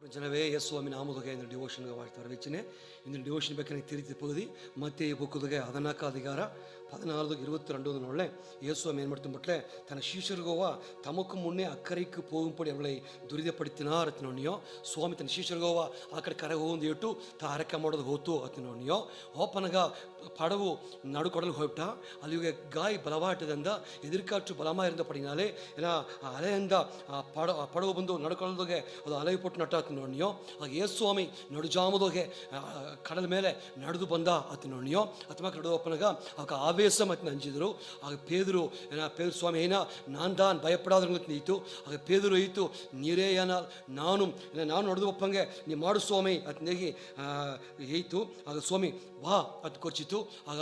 ಜನವೇ ಯೇಸುವಾಮಿ ನಾಮದುಗೆ இந்த டிவோஷனுக்கு வாழ்த்து வரவச்சுனே இந்த டிவோஷன் பக்கம் திருத்தி பகுதி மத்திய புக்குதுಗೆ 14 அதிகாರ 14-22 ಯೇಸುವಾಮಿ ಏನು ಮಾಡ್ತಂಬಿಟ್ಲೆ ತನ್ನ ಶಿಷ್ಯರಿಗೋವ ತಮಕ್ಕೂ ಮುನ್ನೆ ಅಕ್ಕರೆಗೆ ಹೋಗುಂಪಡಿ ಅವಳೈ ದುರಿದಪಡಿತಿನಾರ್ ಅತ್ತಿನೋಣಿಯೋ ಸ್ವಾಮಿ ತನ್ನ ಶಿಷ್ಯರಿಗೋವ ಆ ಕಡೆ ಕರೆಗೆ ಹೋಗಿ ಇಟ್ಟು ತಾ ಅರಕೆ ಮಾಡೋದು ಹೋತು ಅತ್ತಿನೋಣಿಯೋ ಓಪನಗ படவு நடுக்கடல் போயிட்டா அಲ್ಲಿಗೆ ಗಾಯ ಬಲವಾಟದಿಂದ ಎದುರುಕಾಟು ಬಲಮ ಇರದಪಡಿನಾಲೆ ಏನ ಅಲೆ ಅಂದ ಪಡವು ಬಂದು ನಡುಕಡಲ್ದೋಗೆ ಅದು ಅಲೆ ಪೊಟ್ಟು ನಟ್ಟಾತು ನೋಡಿಯೋ ಆಗ ಯೇಸುವಾಮಿ ನಡುಜಾಮದೋಗೆ ಕಡಲ ಮೇಲೆ ನಡೆದು ಬಂದ ಅತಿ ನೋಡಿಯೋ ಅಥವಾ ಕಡೆ ಒಪ್ಪನಾಗ ಆಗ ಆವೇಶ ಮತ್ತು ನಂಜಿದ್ರು ಆಗ ಪೇದರು ಏನ ಪೇದರು ಸ್ವಾಮಿ ಏನ ನಾನು ತಾನು ಭಯಪಡಾದ್ರಂಗೆ ನೀತು ಆಗ ಪೇದರು ಐತು ನೀರೇ ಏನ ನಾನು ನಡೆದು ಒಪ್ಪಂಗೆ ನೀ ಮಾಡು ಸ್ವಾಮಿ ಅತ್ನೇಗಿ ಏಯ್ತು ಆಗ ಸ್ವಾಮಿ ಬಾ ಅದು ಕೊಚ್ಚಿತ್ತು ಆಗ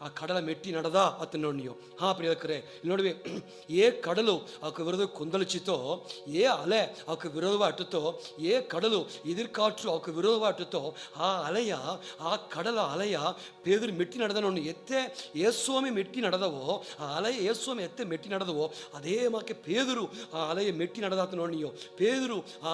ಆ ಕಡಲ ಮೆಟ್ಟಿ ನಡೆದ ಅತ್ತ ನೋಡಿಯೋ ಹಾಂ ಪ್ರಿಯಕರೇ ಇಲ್ಲಿ ನೋಡಿವಿ ಏ ಕಡಲು ಅವಕ್ಕೆ ವಿರೋಧ ಕೊಂದಲಿಚಿತ್ತೋ ಏ ಅಲೆ ಅವಕ್ಕೆ ವಿರೋಧವಾಟುತ್ತೋ ಏ ಕಡಲು ಎದುರ್ಕಾಟು ಅವಕ್ಕೆ ವಿರೋಧವಾಟುತ್ತೋ ಆ ಅಲೆಯ ಆ ಕಡಲ ಅಲೆಯ ಪೇದರು ಮೆಟ್ಟಿ ನಡೆದ ನೋಡಿ ಎತ್ತೆ ಯೇಸುವಾಮಿ ಮೆಟ್ಟಿ ನಡೆದವೋ ಆ ಅಲೆಯ ಯೇಸುವಾಮಿ ಎತ್ತೆ ಮೆಟ್ಟಿ ನಡೆದವೋ ಅದೇ ಮಾಕೆ ಪೇದರು ಆ ಅಲೆಯ ಮೆಟ್ಟಿ ನಡೆದಾತ ನೋಡಿಯೋ ಪೇದರು ಆ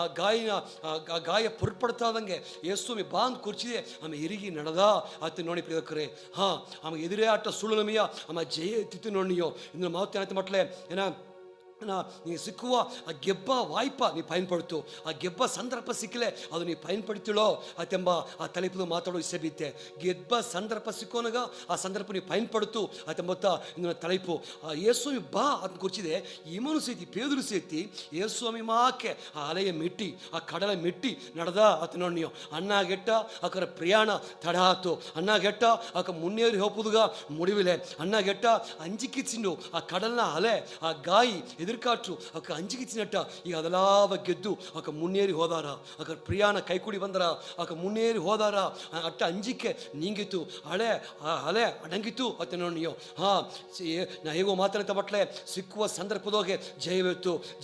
ಗಾಯ ಪೊರ್ಪಡ್ತಾದಂಗೆ ಯೇಸುವಾಮಿ ಬಾಂದ್ ಕುರ್ಚಿದೆ ಆమె ಇರಿಗಿ ನಡೆದ ಅತ್ತ ನೋಡಿ ಪ್ರಿಯಕರೇ ಹಾಂ ಆమె ಎದುರೇ ಆಟ ಸುಳ್ಳುನಮಿಯ ಆమె ಜಯ ಎತ್ತಿತ್ತು ನೋಡಿಯೋ ಇನ್ನು ಮಾತು ಏನಾಯ್ತು ಮಟ್ಲೆ ಏನ ನೀ ಸಿಕ್ಕುವ ಆ ಗೆಬ್ಬ ವಾಯ್ಪ ನೀ ಪಯನ್ಪಡ್ತು ಆ ಗೆಬ್ಬ ಸಂದರ್ಭ ಸಿಕ್ಕಲೆ ಅದು ನೀ ಪಯನ್ಪಡ್ತಿಳೋ ಅತ್ತೆಂಬ ಆ ತಲೆಪದು ಮಾತಾಡೋ ಇಸೆ ಬಿತ್ತೆ ಗೆಬ್ಬ ಸಂದರ್ಭ ಸಿಕ್ಕೋನಾಗ ಆ ಸಂದರ್ಭ ನೀ ಪಯನ್ಪಡ್ತು ಅತ್ತೆಂಬತ್ತ ಇನ್ನು ತಲೆಪು ಆ ಯೇಸುವಾಮಿ ಬಾ ಅಂತ ಕುರ್ಚಿದೆ ಇಮನು ಸೇತಿ ಪೇದರು ಸೇತಿ ಯೇಸುವಾಮಿ ಮಾಕೆ ಆ ಅಲೆಯ ಮೆಟ್ಟಿ ಆ ಕಡಲ ಮೆಟ್ಟಿ ನಡೆದ ಅತ್ ನೋಡಿಯೋ ಅಣ್ಣಾಗೆಟ್ಟ ಆಕರ ಪ್ರಯಾಣ ತಡ ಆತು ಅಣ್ಣಾಗೆಟ್ಟ ಆಕ ಮುನ್ನೇರಿ ಹೋಗುದುಗ ಮುಡಿವಿಲೆ ಅಣ್ಣಾಗೆಟ್ಟ ಅಂಜಿಕಿಚ್ಚಿಂಡು ಆ ಕಡಲ್ನ ಅಲೆ ಆ ಗಾಯಿ ಎದುರ್ಕಾಟು ಅಕ್ಕ ಅಂಜಿಕಿಚ್ಚಿನಟ್ಟ ಈಗ ಅದೆಲ್ಲಾವ ಗೆದ್ದು ಅಕ್ಕ ಮುನ್ನೇರಿ ಹೋದಾರ ಅಕ್ಕ ಪ್ರಯಾಣ ಕೈಕೂಡಿ ಬಂದರ ಅಕ್ಕ ಮುನ್ನೇರಿ ಹೋದಾರ ಅಟ್ಟ ಅಂಜಿಕೆ ನೀಂಗಿತ್ತು ಅಲೆ ಅಡಂಗಿತ್ತು ಅತ್ತೆ ನೋಡಿಯೋ ಹಾಂ ನಾ ಹೇಗೋ ಮಾತಾಡ್ತಾ ಬಟ್ಲೆ ಸಿಕ್ಕುವ ಸಂದರ್ಭದೋಗೆ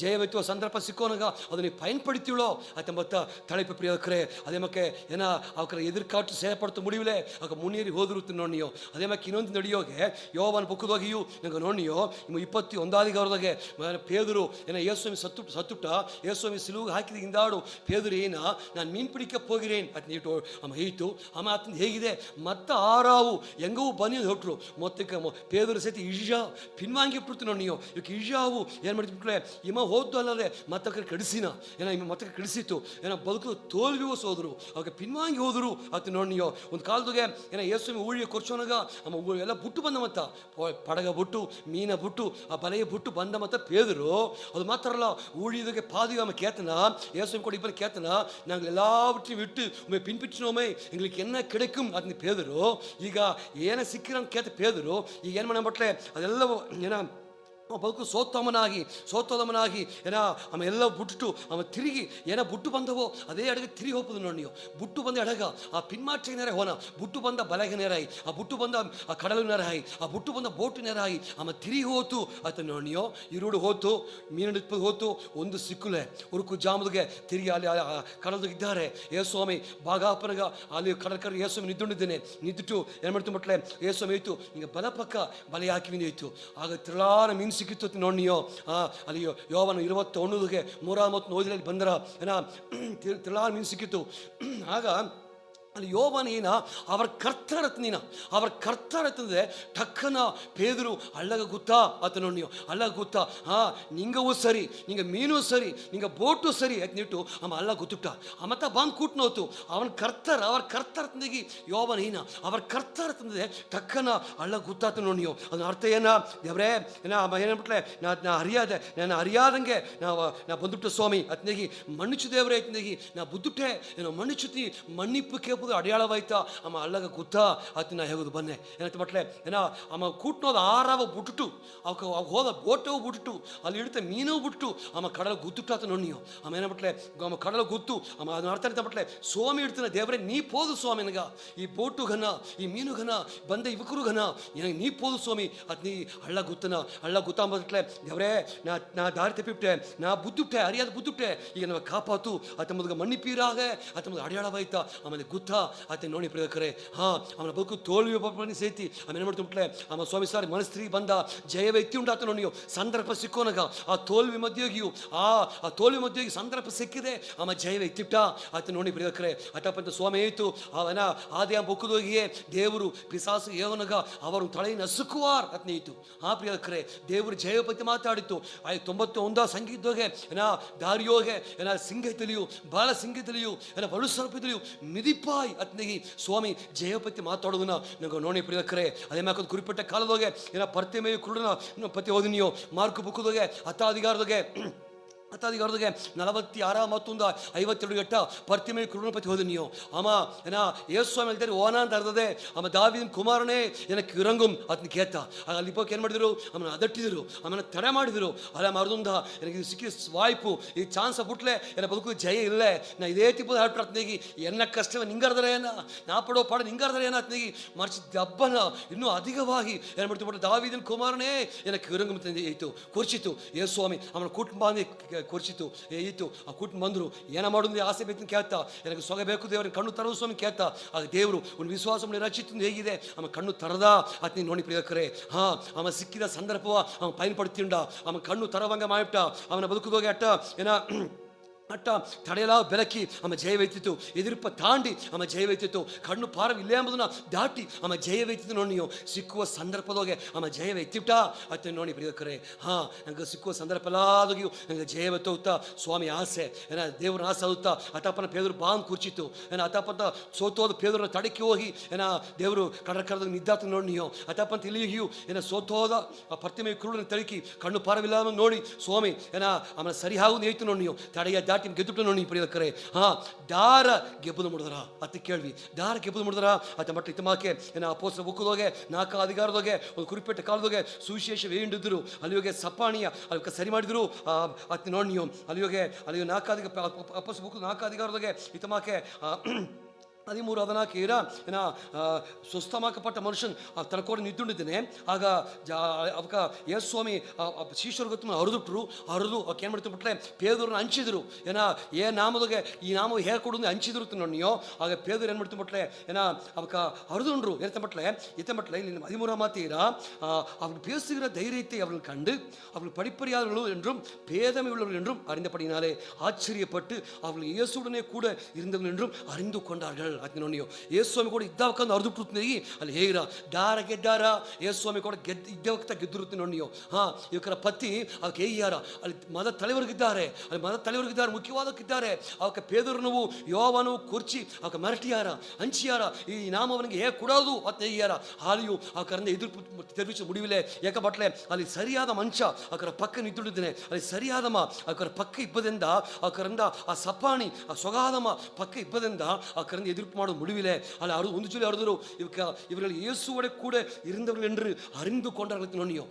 ಜಯವೆತ್ತುವ ಸಂದರ್ಭ ಸಿಕ್ಕೋನಾಗ ಅದನ್ನ ಪೈನ್ ಪಡಿತೀವಳೋ ಅತ್ತೆಂಬತ್ತ ತಳೆಪ ಪ್ರಿಯಕರೇ ಅದೇ ಮಕ್ಕೆ ಏನ ಅವಕರ ಎದುರ್ಕಾಟು ಸೇರ್ಪಡ್ತು ಮುಡಿವಿಲೆ ಅಕ್ಕ ಮುನ್ನೇರಿ ಹೋದ್ರು ನೋಡಿಯೋ ಅದೇ ಮಕ್ಕೆ ಇನ್ನೊಂದು ನಡೆಯೋಗೆ ಯೋವನ ಬುಕ್ಕದೋಗಿಯೂ ನಂಗೆ ನೋಡಿಯೋ 21 ಪೇದರು ಏನ ಯೇಸುವಾಮಿ ಸತ್ತುಟ್ಟ ಯೇಸುವಾಮಿ ಸಿಲುವಿಗೆ ಹಾಕಿದ ಹಿಂದಾಡು ಪೇದರು ಏನ ನಾನು ಮೀನು ಪಿಡಿಕಕ್ಕೆ ಹೋಗಿರೇನು ಅತ್ ನೀಟು ಅಮ್ಮ ಹೀತು ಅಮ್ಮ ಅತನ ಹೇಗಿದೆ ಮತ್ತೆ ಆರಾವು ಹೆಂಗೂ ಬನ್ನಿ ಹೊಟ್ಟರು ಮೊತ್ತಕ್ಕೆ ಪೇದರು ಸಹಿತ ಇಜಾ ಪಿನ್ವಾಂಗಿ ಬಿಡ್ತು ನೋಡಿ ನೀವು ಇವಕ್ಕೆ ಇಜಾವು ಏನು ಮಾಡಿಬಿಟ್ರೆ ಇಮ್ಮ ಹೋದ್ದು ಅಲ್ಲದೆ ಮತ್ತಕ್ಕೆ ಕಡಿಸಿನ ಏನ ಇಮ್ಮ ಮತ್ತಕ್ಕೆ ಕಡಿಸಿತ್ತು ಏನ ಬದುಕು ತೋಲ್ವಿ ಹೋದ್ರು ಅವಾಗ ಪಿನ್ವಾಂಗಿ ಹೋದ್ರು ಅತ್ ನೋಡಿ ನೀವು ಒಂದು ಕಾಲದಾಗೆ ಏನ ಯೇಸುವಾಮಿ ಊಳಿಗೆ ಕೊರ್ಚೋನಾಗ ಅಮ್ಮ ಎಲ್ಲ ಬುಟ್ಟು ಬಂದ ಮತ್ತ ಪಡಗ ಬುಟ್ಟು ಮೀನ ಬುಟ್ಟು ಆ ಬಲೆಯ ಬುಟ್ಟು ಬಂದ ಮತ್ತ பேதுரு அது மாத்திரம் இல்ல ஊழியதுக்கு பாதுகாம கேத்தனா இயேசுவின் கூட இப்ப கேத்தனா நாங்கள் எல்லாவற்றையும் விட்டு உண்மை பின்பற்றினோமே எங்களுக்கு என்ன கிடைக்கும் அது பேதுரு ಈಗ ಏನ ಸಿಕ್ಕಿರಂತ ಕೇತ பேதுரு ಈಗ ಏನು ಮಾಡಬಟ್ಲೆ ಅದೆಲ್ಲ ಏನ ಬದುಕು ಸೋತೋದಮನಾಗಿ ಏನ ಆమె ಎಲ್ಲ ಬುಟ್ಟು ಆమె ತಿರುಗಿ ಏನ ಬುಟ್ಟು ಬಂದವೋ ಅದೇ ಅಡಗೆ ತಿರುಗಿ ಹೋಗ್ಬೋದು ನೋಡಿ ನೀವು ಬುಟ್ಟು ಬಂದ ಎಡಗ ಆ ಪಿನ್ಮಾಟ್ರಿಗೆ ನೇರ ಹೋನ ಬುಟ್ಟು ಬಂದ ಬಲೆಗೆ ನೇರಾಯಿ ಆ ಬುಟ್ಟು ಬಂದ ಆ ಕಡಲು ನೇರಾಯಿ ಆ ಬುಟ್ಟು ಬಂದ ಬೋಟು ನೇರಾಯಿ ಆమె ತಿರುಗಿ ಹೋತು ಆತ ನೋಡಿಯೋ ಇರುಡು ಹೋತು ಮೀನು ಹೋತು ಒಂದು ಸಿಕ್ಕುಲೆ ಉರುಕು ಜಾಮದಿಗೆ ತಿರುಗಿ ಅಲ್ಲಿ ಕಡಲ್ದಾಗ ಇದ್ದಾರೆ ಯೇಸುವಾಮಿ ಬಾಗಾಪನಗ ಅಲ್ಲಿ ಕಡಲ್ ಯೇಸುವಾಮಿ ನಿದ್ದುಕೊಂಡಿದ್ದೇನೆ ನಿದ್ದುಟ್ಟು ಏನು ಮಾಡ್ತು ಮಟ್ಲೆ ಯೇಸುವಾಮಿ ಆಯಿತು ಹಿಂಗೆ ಬಲ ಪಕ್ಕ ಬಲೆ ಹಾಕಿ ಆಯಿತು ಆಗ ತಿರುಳಾರ ಮೀನು ಸಿಕ್ಕಿತ್ತು ನೋಡಿಯೋ ಅಲ್ಲಿ ಯೋವನು 21ಗೆ 130 ಬಂದರ ಏನ ತಿರುಳಾರ ಮೀನು ಸಿಕ್ಕಿತ್ತು ಆಗ ಅಲ್ಲಿ யோவானீன அவர் கர்த்தரத்தினே டக்குன பேதுரு அழக குத்தா அத்தனோனியோ அழக குத்தா நீங்கவும் சரி நீங்க மீனும் சரி நீங்க போட்டும் சரி ಅತ್ನಿಟ್ಟು ಅಮ್ಮ ಅಲ್ಲ ಗುತ್ತುಟ್ಟ ಅಮತ ಬಂದು ಕೂಟ್ನೋತು அவர் கர்த்தரத்தினேகி யோவானீன அவர் கர்த்தரத்தினே டக்குன ಅಲ್ಲ ಗುತ್ತಾತ ನೋಡಿಯೋ ಅದರ ಅರ್ಥ ಏನ ದೇವರೇ ಏನ ಅಮ್ಮ ಏನಬಿಟ್ಲೆ ನಾನು ಅರಿಯಾದಂಗೆ ನಾ ಬಂದುಬಿಟ್ಟು ಸ್ವಾಮಿ ಅತ್ನೇಗಿ ಮನ್ನಿಸು ದೇವರೇ ಅತ್ನೇಗಿ ನಾ ಬುದ್ದುಟ್ಟೆ ಏನೋ ಮನ್ನಿಸುತ್ತಿ ಮನ್ನಿಪ್ಪು ಅಡಿಯಾಳವಾಯ್ತಾ ಅಮ್ಮ ಅಲ್ಲಗ ಗುತ್ತಾ ಅತಿ ನಾ ಹೇಗೋದು ಬನ್ನೆ ಏನಂತ ಮಟ್ಲೆ ಏನ ಅಮ್ಮ ಕೂಟ್ನೋದು ಆರಾವ ಬಿಟ್ಟು ಅವಕ್ಕೆ ಹೋದ ಬೋಟವು ಬಿಟ್ಟು ಅಲ್ಲಿ ಇಡುತ್ತೆ ಮೀನವು ಬಿಟ್ಟು ಅಮ್ಮ ಕಡಲ ಗುತ್ತುಟ್ಟಾತ ನೋಡಿಯೋ ಅಮ್ಮ ಏನಬಿಟ್ಲೆ ಅಮ್ಮ ಕಡಲ ಗುತ್ತು ಅಮ್ಮ ಅದನ್ನ ಅರ್ಥ ಅಂತ ಮಟ್ಲೆ ಸ್ವಾಮಿ ಇಡ್ತಾನೆ ದೇವರೇ ನೀ ಪೋದು ಸ್ವಾಮಿ ನನಗ ಈ ಬೋಟು ಘನ ಈ ಮೀನು ಘನ ಬಂದ ಯುವಕರು ಘನ ನನಗೆ ನೀ ಪೋದು ಸ್ವಾಮಿ ಅದು ನೀ ಹಳ್ಳ ಗುತ್ತಂಬಟ್ಲೆ ದೇವರೇ ನಾ ದಾರಿ ತಪ್ಪಿಬಿಟ್ಟೆ ನಾ ಬುದ್ದುಟ್ಟೆ ಅರಿಯಾದ ಬುದ್ದುಟ್ಟೆ ಈಗ ನಾವು ಕಾಪಾತು ಅತ್ತ ಮೊದಲು ಮಣ್ಣಿಪೀರಾಗೆ ಅತ್ತ ಮೊದಲು ಅಡಿಯಾಳವಾಯ್ತಾ ಆಮೇಲೆ ಗುತ್ತ ಆತ ನೋಡಿ ಪ್ರಿಯಕರೇ ಅವನ ಬದುಕು ತೋಲ್ವಿ ಒಬ್ಬ ಸೇತಿ ಆಮೇಲೆ ಮಾಡ್ತಿಬಿಟ್ಲೆ ಆಮ ಸ್ವಾಮಿ ಸಾರಿ ಮನಸ್ತ್ರಿಗೆ ಬಂದ ಜಯವೇ ಎತ್ತಿ ಉಂಟಾತ ನೋಡಿಯೋ ಸಂದರ್ಭ ಸಿಕ್ಕೋನಗ ಆ ತೋಲ್ವಿ ಮಧ್ಯೆಗಿಯು ಆ ತೋಲ್ವಿ ಮಧ್ಯೆಗೆ ಸಂದರ್ಭ ಸಿಕ್ಕಿದೆ ಆಮ ಜಯವೇ ಎತ್ತಿಟ್ಟ ಆತ ನೋಡಿ ಪ್ರಿಯಕರೇ ಅಟಪಂತ ಸ್ವಾಮಿ ಆಯಿತು ಅವನ ಆದಿ ಆ ಬೊಕ್ಕದೋಗಿಯೇ ದೇವರು ಪಿಸಾಸು ಏವನಗ ಅವರು ತಳೆ ನಸುಕುವಾರ್ ಅತ್ನೇಯಿತು ಪ್ರಿಯಕರೇ ದೇವರು ಜಯಪತಿ ಮಾತಾಡಿತ್ತು 91 ಸಂಗೀತೋಗೆ ದಾರಿಯೋಗೆ ಸಿಂಗೈತಲಿಯು ಬಾಳ ಸಿಂಗೈತಲಿಯು ಬಳು ಸ್ವರೂಪದಲ್ಲಿಯು ಮಿದಿಪಾಯಿ ಅತ್ನಿಗೆ ಸ್ವಾಮಿ ಜಯಪತಿ ಮಾತಾಡೋದನ್ನ ನಂಗೆ ನೋಡಿ ಪ್ರಿಯಕರೇ ಅದೇ ಮ್ಯಾಕದ ಕುರಿಪಟ್ಟ ಕಾಲದೋಗೆ ಪರ್ತಿಮೆಯು ಕುರುಡನ ಪತಿ ಓದಿನಿಯೋ ಮಾರ್ಕು ಬುಕ್ಕದೋಗೆ ಹತ್ತಾಧಿಕಾರದೋಗೆ 46 ಮತ್ತೊಂದು 52 ಎಟ್ಟ ಪರ್ತಿಮೆ ಕುರುಣಪತಿ ಹೋದ ನೀವು ಆಮ ಯೇಸುಸ್ವಾಮಿ ಹೇಳ್ತಾರೆ ಓನ ಅಂತ ಅರ್ಧದೆ ಆಮ ದಾವಿದನ ಕುಮಾರನೇ ಏನಕ್ಕೆ ಇರಂಗುಂ ಅದನ್ನ ಕೇತ ಅಲ್ಲಿ ಹೋಗಿ ಏನು ಮಾಡಿದ್ರು ಆಮೇಲೆ ಅದಟ್ಟಿದ್ರು ಆಮೇಲೆ ತಡೆ ಮಾಡಿದ್ರು ಅಲ್ಲ ಮರದೊಂದ ನನಗೆ ಇದು ಸಿಕ್ಕಿ ವಾಯ್ಪು ಈ ಚಾನ್ಸ್ ಬಿಟ್ಲೆ ಏನ ಬದುಕು ಜಯ ಇಲ್ಲೇ ನಾ ಇದೇ ತಿಪ್ಪದ ಹಾಟ್ರತ್ನೇಗಿ ಎನ್ನ ಕಷ್ಟವ ನಿಂಗಾರ್ದರೆ ಏನ ನಾ ಪಡೋ ಪಾಡ ನಿಂಗಾರ್ದರೆ ಏನ ಅತ್ನೇಗಿ ಮರ್ಚಿ ದಬ್ಬನ ಇನ್ನೂ ಅಧಿಕವಾಗಿ ಏನು ಮಾಡ್ತು ದಾವಿದನ ಕುಮಾರನೇ ಏನಕ್ಕೆ ಇರಂಗುಂ ಇತ್ತು ಕುರ್ಚಿತು ಯೇಸುಸ್ವಾಮಿ ಅವನ ಕುಟುಂಬ ಕೊರ್ಚಿತು ಇತ್ತು ಆ ಕೂಟ ಬಂದರು ಏನ ಮಾಡೋದು ಆಸೆ ಬೇಕು ಕೇಳ್ತಾ ನನಗೆ ಸೊಗ ಬೇಕು ದೇವ್ರಿಗೆ ಕಣ್ಣು ತರೋದು ಸ್ವಾಮಿ ಕೇಳ್ತಾ ಆಗ ದೇವರು ಒಂದು ವಿಶ್ವಾಸ ರಚಿತ ಹೇಗಿದೆ ಆಮ ಕಣ್ಣು ತರದ ಆತ್ನಿ ನೋಡಿ ಪ್ರಿಯಕರೇ ಅವ ಸಿಕ್ಕಿದ ಸಂದರ್ಭವ ಅವನು ಪೈನ್ ಪಡ್ತಿಂಡ ಅವನ ಕಣ್ಣು ತರವಂಗ ಮಾಡಿಟ್ಟ ಅವನ ಬದುಕುದೋಗಿ ಅಟ್ಟ ಅಟ್ಟ ತಡೆಯಲ ಬೆಳಕಿ ಆಮ ಜಯವೈತಿತ್ತು ಎದುರಿಪ್ಪ ತಾಂಡಿ ಆಮ ಜಯವೈತಿತ್ತು ಕಣ್ಣು ಪಾರವಿಲ್ಲ ಎಂಬುದನ್ನ ದಾಟಿ ಆಮ ಜಯವೈತಿತ್ತು ನೋಡಿ ನೀವು ಸಿಕ್ಕುವ ಸಂದರ್ಭದೋಗೆ ಆಮ ಜಯವೆತ್ತಿಟ್ಟ ಅತ್ತೆ ನೋಡಿ ಪ್ರಿಯಕರೇ ನಂಗೆ ಸಿಕ್ಕುವ ಸಂದರ್ಭ ಎಲ್ಲಾದಗಿಯೂ ನಂಗೆ ಜಯವೆತ್ತೋಗ್ತಾ ಸ್ವಾಮಿ ಆಸೆ ದೇವ್ರ ಆಸೆ ಆಗುತ್ತಾ ಅತಪ್ಪನ ಪೇದರು ಬಾಂಗ್ ಕೂರ್ಚಿತ್ತು ಅತಪ್ಪಂತ ಸೋತೋದ ಪೇದರನ್ನ ತಡಕಿ ಹೋಗಿ ದೇವರು ಕಡದಾಗ ನಿದ್ದಾತ ನೋಡಿ ನೀವು ಅತಪ್ಪಂತ ಇಲ್ಲಿಗಿಯೂ ಸೋತೋದ ಆ ಪ್ರತಿಮೆ ಕುರುಡನ ತಡಕಿ ಕಣ್ಣು ಪಾರವಿಲ್ಲ ನೋಡಿ ಸ್ವಾಮಿ ಆಮೇಲೆ ಸರಿ ಆಗುದು ಐತು ನೋಡಿ ನೀವು ತಡೆಯ ದಾಟಿ ಗೆದ್ದು ನೋಡಿ ಪ್ರಿಯಕರೇ ದಾರ ಗೆಬ್ಬದು ಮುಡಿದ್ರ ಅತ್ತ ಕೇಳ್ವಿ ದಾರ ಗೆಬ್ಬದು ಮುಡಿದ್ರ ಅತ್ತ ಮಟ್ಟ ಇತ್ತಮಾಕೆ ಅಪೋಸ್ತರ ಬುಕ್ಕದೋಗೆ 4 ಅಧಿಕಾರದೋಗೆ ಒಂದು ಕುರಿಪೆಟ್ಟ ಕಾಲದೋಗೆ ಸುವಿಶೇಷ ವೇಂಡಿದ್ರು ಅಲ್ಲಿಯೋಗೆ ಸಪಾಣಿಯ ಅಲ್ಲಿ ಸರಿ ಮಾಡಿದ್ರು ಅತ್ತ ನೋಡಿ ನೀವು ಅಲ್ಲಿಯೋಗೆ 4 ಅಪೋಸ್ತರ ಬುಕ್ 4 ಅಧಿಕಾರದೋಗೆ ಇತ್ತಮಾಕೆ 13-14 ಸ್ವಸ್ಥಮಾಕಪಟ್ಟ ಮನುಷ್ಯನ್ ತನಕೋಡಿ ನಿಂತುಕೊಂಡಿದ್ದೇನೆ ಆಗ ಅವಕ ಯೇಸುಸ್ವಾಮಿ ಶಿಷ್ಯರು ಗೊತ್ತು ಹರಿದುಟ್ರು ಹರಿದು ಅವಕ್ಕೆ ಏನು ಮಾಡ್ತು ಬಿಟ್ರೆ ಪೇದೂರನ್ನ ಹಂಚಿದ್ರು ನಾಮದೊಗೆ ಈ ನಾಮ ಹೇಗೆ ಕೊಡೋದು ಹಂಚಿದ್ರು ನೋಡಿ ನೀವು ಆಗ ಪೇದೂರು ಏನು ಮಾಡ್ತು ಬಿಟ್ರೆ ಅವಕ ಹರಿದುಂಡ್ರು ಏರ್ತಂಬಟ್ಲೆ ಇತ್ತಂಬಟ್ಲೆ ಇಲ್ಲಿ 13 ಮಾತೀರ அவள் பேசுகிற தைரியத்தை அவர்கள் கண்டு அவள் படிப்பறியாதவர்கள் என்றும் பேதமை உள்ளவர்கள் என்றும் அறிந்தபடினாலே ஆச்சரியப்பட்டு அவர்கள் இயேசுடனே கூட இருந்தவர்கள் என்றும் அறிந்து கொண்டார்கள் ನೋಡಿಯೋ ಯೇಸುಸ್ವಾಮಿ ಕೂಡ ಇದ್ದವಕ್ಕಂದು ಅರ್ದುಬಿಟ್ಟು ಅಲ್ಲಿ ಹೇಗಿರ ದಾರ ಗೆದ್ದಾರ ಯೇಸುಸ್ವಾಮಿ ಕೂಡ ಇದ್ದವಕ್ಕ ಗೆದ್ದಿರುತ್ತೆ ನೋಡಿಯೋ ಇವರ ಪತಿ ಅವಕ್ಕೆ ಹೇಗಿಯಾರ ಅಲ್ಲಿ ಮದ ತಲೆವರ್ಗಿದ್ದಾರೆ ಮುಖ್ಯವಾದಕ್ಕಿದ್ದಾರೆ ಅವಕ್ಕೆ ಪೇದರನವು ಯೋವನು ಕುರ್ಚಿ ಅವಕ್ಕೆ ಮರಟಿಯಾರ ಹಂಚಿಯಾರ ಈ ನಾಮವನಿಗೆ ಹೇಗೆ ಕೊಡೋದು ಅಂತ ಹೇಗಿಯಾರ ಹಾಲಿಯು ಅವಕರಿಂದ ಎದುರು ತೆರವಿಸ ಮುಡಿವಿಲೆ ಏಕಬಟ್ಲೆ ಅಲ್ಲಿ ಸರಿಯಾದ ಮಂಚ ಅವರ ಪಕ್ಕ ನಿಂತುಕೊಂಡಿದ್ದೇನೆ ಅಲ್ಲಿ ಸರಿಯಾದಮ್ಮ ಅವರ ಪಕ್ಕ ಇಬ್ಬದಿಂದ ಅವಕರಿಂದ ಆ ಸಪಾಣಿ ಆ ಸೊಗಾದಮ್ಮ ಪಕ್ಕ ಇಬ್ಬದಿಂದ ಅವಕರಿಂದ எதிர்ப்பு மாடும் முடிவிலே அல்ல ಒಂದು சொல்லி அறுதரு இவர்கள் இயேசுவோட கூட இருந்தவர்கள் என்று அறிந்து கொண்டார்கள் நோனியோ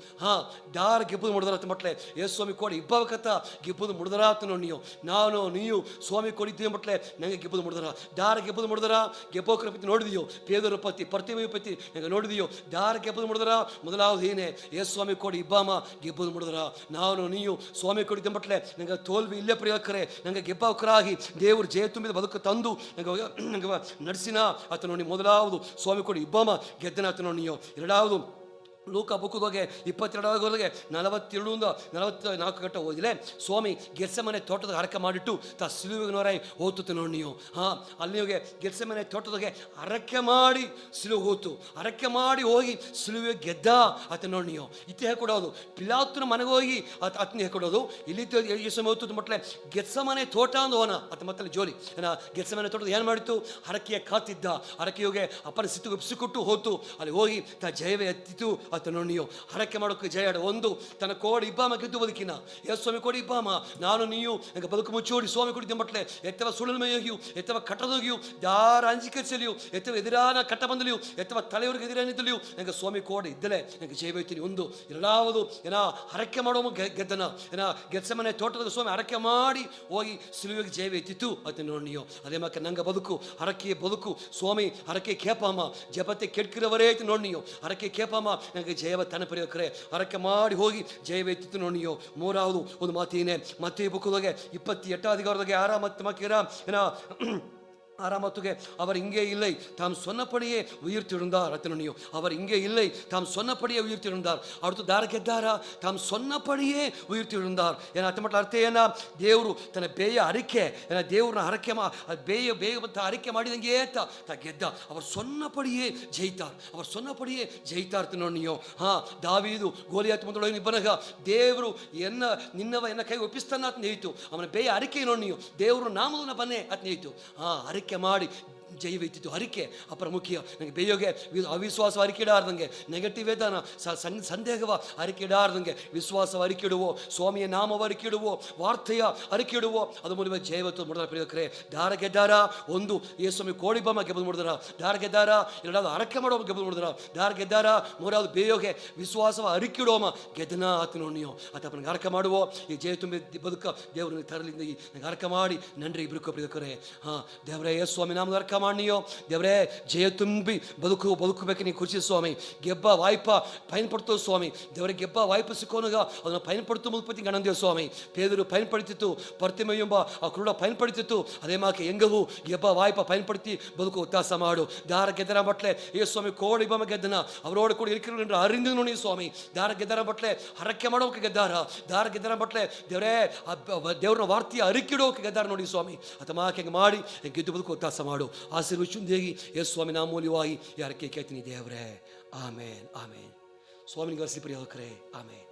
ದಾರ ಗೆಬ್ಬದು ಮುಡಿದರಾತ ಮಟ್ಲೆ ಯೇಸುಸ್ವಾಮಿ ಕೋಡಿ ಇಬ್ಬವಕತ್ತ ಗೆಬ್ಬದು ಮುಡಿದರಾತ ನೋಡಿಯೋ ನಾನು ನೀವು ಸ್ವಾಮಿ ಕೊಡಿದ್ದೇ ಮಟ್ಲೆ ನಂಗೆ ಗೆಬ್ಬದು ಮುಡಿದರ ದಾರ ಗೆಬ್ಬದು ಮುಡಿದರ ಗೆಬ್ಬೋಕರ ಪತಿ ನೋಡಿದೆಯೋ ಪೇದರ ಪತಿ ಪ್ರತಿಮೆ ಪತಿ ನಂಗೆ ನೋಡಿದೆಯೋ ದಾರ ಗೆಬ್ಬದು ಮುಡಿದರ ಮೊದಲಾவது ಏನೇ ಯೇಸುಸ್ವಾಮಿ ಕೋಡಿ ಇಬ್ಬಾಮ ಗೆಬ್ಬದು ಮುಡಿದರ ನಾನು ನೀವು ಸ್ವಾಮಿ ಕೊಡಿದ್ದೇ ಮಟ್ಲೆ ನಂಗೆ ತೋಲ್ವಿ ಇಲ್ಲೇ ಪ್ರಿಯಕರೇ ನಂಗೆ ಗೆಬ್ಬವಕರಾಗಿ ದೇವರು ಜಯ ತುಂಬಿದ ಬದುಕು ತಂದು ನಂಗೆ ನಡೆಸಿನ ಆತ ನೋಡಿ ಮೊದಲಾವುದು ಸ್ವಾಮಿ ಕೊಡಿ ಇಬ್ಬಾಮ ಗೆದ್ದನ ಆತ ನೋಡಿಯೋ ಎರಡಾವುದು ಲೂಕ ಬುಕ್ಕದೋಗೆ 22 42-44 ಗಂಟೆ ಓದಿಲೆ ಸ್ವಾಮಿ ಗೆತ್ಸೆಮನೆ ತೋಟದ ಹರಕೆ ಮಾಡಿಟ್ಟು ಸಿಲುವಿನವರೈ ಹೋಗ್ತು ನೋಡಿ ನೀವು ಅಲ್ಲಿಗೆ ಗೆತ್ಸೆಮನೆ ತೋಟದಾಗೆ ಹರಕೆ ಮಾಡಿ ಸಿಲುವೆ ಹೋತು ಹರಕೆ ಮಾಡಿ ಹೋಗಿ ಸಿಲುವೆ ಗೆದ್ದ ಆತ ನೋಡಿ ನೀವು ಇತಿ ಹೇಳ್ಕೊಡೋದು ಪಿಲಾತನ ಮನೆಗೆ ಹೋಗಿ ಆತನ ಹೇಳ್ಕೊಡೋದು ಇಲ್ಲಿ ಯೇಸು ಹೋಗ್ತು ಮಟ್ಲೆ ಗೆತ್ಸೆಮನೆ ತೋಟ ಅಂದವನ ಆತ ಮತ್ತೆ ಜೋಲಿ ಗೆತ್ಸೆಮನೆ ತೋಟದ ಏನು ಮಾಡಿತ್ತು ಹರಕೆಯ ಕಾತಿದ್ದ ಹರಕೆಯೋಗೆ ಅಪ್ಪನ ಸಿಕ್ಕೊಟ್ಟು ಹೋತು ಅಲ್ಲಿ ಹೋಗಿ ಜಯವೇ ಎತ್ತಿತು ಆತ ನೋಡಿಯೋ ಹರಕೆ ಮಾಡೋಕ್ಕೆ ಜಯಾಡ ಒಂದು ತನ್ನ ಕೋಡಿ ಇಬ್ಬಾಮ ಗೆದ್ದು ಬದುಕಿನ ಯೇಸುಸ್ವಾಮಿ ಕೋಡಿ ಇಬ್ಬಾಮ ನಾನು ನೀವು ನಂಗೆ ಬದುಕು ಮುಚ್ಚೋಡಿ ಸ್ವಾಮಿ ಕೊಡಿ ಮಟ್ಲೆ ಎತ್ತವ ಸುಳಲ್ಮೆಯೋಗಿಯು ಎತ್ತವ ಕಟ್ಟದೋಗಿಯು ದಾರ ಅಂಜಿಕೆ ಚೆಲಿಯು ಎತ್ತವ ಎದುರಾನ ಕಟ್ಟ ಬಂದಲಿಯು ಎತ್ತವ ತಲೆಯವರಿಗೆ ಎದುರಾನಿದ್ದಲಿಯು ನಂಗೆ ಸ್ವಾಮಿ ಕೋಡಿ ಇದ್ದಲೆ ನಂಗೆ ಜಯ ಬೈತೀನಿ ಒಂದು ಎರಡಾವುದು ಹರಕೆ ಮಾಡೋ ಗೆದ್ದನ ಗೆತ್ಸೆಮನೆ ತೋಟದ ಸ್ವಾಮಿ ಹರಕೆ ಮಾಡಿ ಹೋಗಿ ಸಿಲುವೆಗೆ ಜಯ ಬೈತಿತ್ತು ಅದೇ ನೋಡಿಯೋ ಅದೇ ಮಕ್ಕ ನಂಗೆ ಬದುಕು ಹರಕೆ ಬದುಕು ಸ್ವಾಮಿ ಹರಕೆ ಕೇಪಾಮ ಜಪತೆ ಕೆಡ್ಕಿರವರೇ ಐತಿ ನೋಡಿಯೋ ಹರಕೆ ಕೇಪಾಮ ನಂಗೆ ಜಯವ ತನ ಪ್ರಿಯಕರೇ ಹರಕೆ ಮಾಡಿ ಹೋಗಿ ಜಯವೆತ್ತಿತ್ತು ನೋಡಿಯೋ ಮೂರಾವುದು ಒಂದು ಮಾತೇನೆ ಮತ್ತೆ ಬುಕ್ಕದಾಗೆ 28 ಅಧಿಕಾರದಾಗೆ 6 ಮತ್ತು ಮಕ್ಕೀರ 6ஆம் வத்துகை அவர் இங்கே இல்லை, தாம் சொன்னபடியே உயிர்த்தெழுந்தார். அத்தனையும் அவர் இங்கே இல்லை, தாம் சொன்னபடியே உயிர்த்தெழுந்தார். அடுத்து ದಾರಗೆದ್ದಾರಾ ತಾಮ್ ಸೊನ್ನಪಡಿಯೇ ಉಯಿರ್ತಿರುಂದಾರ್. ಏನ ಅರ್ಥ ಮಟ್ಟ ಅರ್ಥ ಏನ ದೇವರು ತನ್ನ ಬೇಯ ಅರಿಕೆ ಏನ ದೇವ್ರನ್ನ ಹರಕೆ ಬೇಯ ಅರಿಕೆ ಮಾಡಿದಂಗೆ ತಾ ಗೆದ್ದ. ಅವರು ಸೊನ್ನಪಡಿಯೇ ಜಯಿತಾರ್, ಅವರು ಸೊನ್ನಪಡಿಯೇ ಜಯಿತಾರ್ ನೀವು. ದಾವೀದು ಗೋಲಿಯಾತ್ ಮುಂದೊಳಗೆ ನಿಬ್ಬನಗ ದೇವರು ನಿನ್ನವ ಎನ್ನ ಕೈ ಒಪ್ಪಿಸ್ತಾನ ಅಂತ ನೇಯ್ತು. ಅವನ ಬೇಯ ಅರಿಕೆ ನೋಡಿ ನೀವು ದೇವರು ನಾಮದನ್ನ ಬನ್ನೆ ಅಂತ ನೇಯ್ತು. ಅರಿಕೆ ಮಾಡಿ ಜೈವೈತಿತ್ತು. ಅರಿಕೆ ಅಪರ ಮುಖ್ಯ. ನನಗೆ ಬೇಯೋಗೆ ಅವಿಶ್ವಾಸ ಅರಿಕೆಡಾರ್ದಂಗೆ, ನೆಗೆಟಿವ್ ವೇದನ ಸಂದೇಹವ ಅರಿಕೆಡಾರ್ದಂಗೆ ವಿಶ್ವಾಸವ ಅರಿಕೆಡುವೋ, ಸ್ವಾಮಿಯ ನಾಮವ ಅರಿಕೆಡುವೋ, ವಾರ್ತೆಯ ಅರಿಕೆಡುವೋ. ಅದು ಮೂಲಕ ಜೈವತ್ತು ಮುಡಿದ ಪ್ರಿಯಕರೇ, ದಾರ ಗೆದ್ದಾರ ಒಂದು ಯೇಸ್ವಾಮಿ ಕೋಳಿಬಮ್ಮ ಗೆಬ್ಬದು ಮುಡಿದಾರ, ದಾರ ಗೆದ್ದಾರ ಎರಡಾவது ಅರಕೆ ಮಾಡೋ ಗೆಬ್ಬದು ಮುಡಿದಾರ, ದಾರ ಗೆದ್ದಾರ ಮೂರಾவது ಬೇಯೋಗೆ ವಿಶ್ವಾಸವ ಅರಿಕೆಡುವಮ್ಮ ಗೆದ್ದನ ಆತನು ನೀವು ಅಥವಾ ನನಗೆ ಅರಕೆ ಮಾಡುವೋ ಈ ಜಯ ತುಂಬಿ ಬದುಕ ದೇವ್ರನ್ನ ತರಲಿಂದ ನನಗೆ ಅರಕೆ ಮಾಡಿ ನನ್ರಿ ಇಬ್ರು ಪ್ರಿಯಕರೇ. ದೇವರೇ ಯೇಸ್ವಾಮಿ ನಾಮದ ಅರಕೆ ಮಾಡಿಯೋ ದೇವರೇ ಜಯ ತುಂಬಿ ಬದುಕಬೇಕು ನೀ ಖುಷಿ ಸ್ವಾಮಿ. ಗೆಬ್ಬ ವಾಯ್ಪ ಪಯನ್ಪಡ್ತೋ ಸ್ವಾಮಿ. ದೇವರೇ ಗೆಬ್ಬ ವಾಯ್ಪ ಸಿಕ್ಕೋನಾಗ ಅದನ್ನು ಪಯನ್ಪಡ್ತು ಮುಲ್ಪತಿ ಗಣಂದೇವ ಸ್ವಾಮಿ. ಪೇದರು ಪಯನ್ಪಡ್ತಿತ್ತು, ಪರ್ತಿಮೆಯೆಂಬ ಆ ಕುರುಡ ಪಯನ್ಪಡ್ತಿತ್ತು. ಅದೇ ಮಾಕೆ ಎಂಗವು ಗೆಬ್ಬ ವಾಯ್ಪ ಪಯನ್ಪಡ್ತಿ ಬದುಕು ಉತ್ತಾಸ ಮಾಡು. ದಾರ ಗೆದ್ದರ ಬಟ್ಲೆ ಏ ಸ್ವಾಮಿ ಕೋಡಿ ಬಮ್ಮ ಗೆದ್ದನ ಅವರೋಡು ಕೂಡ ಇರಿಕಿರು ಅರಿಂದು ನೋಡಿ ಸ್ವಾಮಿ. ದಾರ ಗೆದ್ದರ ಬಟ್ಲೆ ಹರಕೆ ಮಾಡೋಕೆ ಗೆದ್ದಾರ, ದಾರ ಗೆದ್ದರ ಬಟ್ಲೆ ದೇವರೇ ದೇವ್ರನ್ನ ವಾರ್ತೆಯ ಅರಿಕಿಡೋಕೆ ಗೆದ್ದಾರ ನೋಡಿ ಸ್ವಾಮಿ. ಅತ ಮಾಕೆ ಮಾಡಿ ಗೆದ್ದು ಬದುಕು ಉತ್ತಾಸ ಮಾಡು. ಆಶೀರ್ವಚುಂದೇಗಿ ಯೇಸು ಸ್ವಾಮಿ ನಾಮೂಲ್ಯವಾಗಿ ಯಾರಕ್ಕೆ ಕೇಳ್ತೀನಿ ದೇವರೇ. ಆಮೇನ್ ಆಮೇನ್. ಸ್ವಾಮಿನಿಗೆ ಪ್ರಿಯಕರೇ ಆಮೇನ್.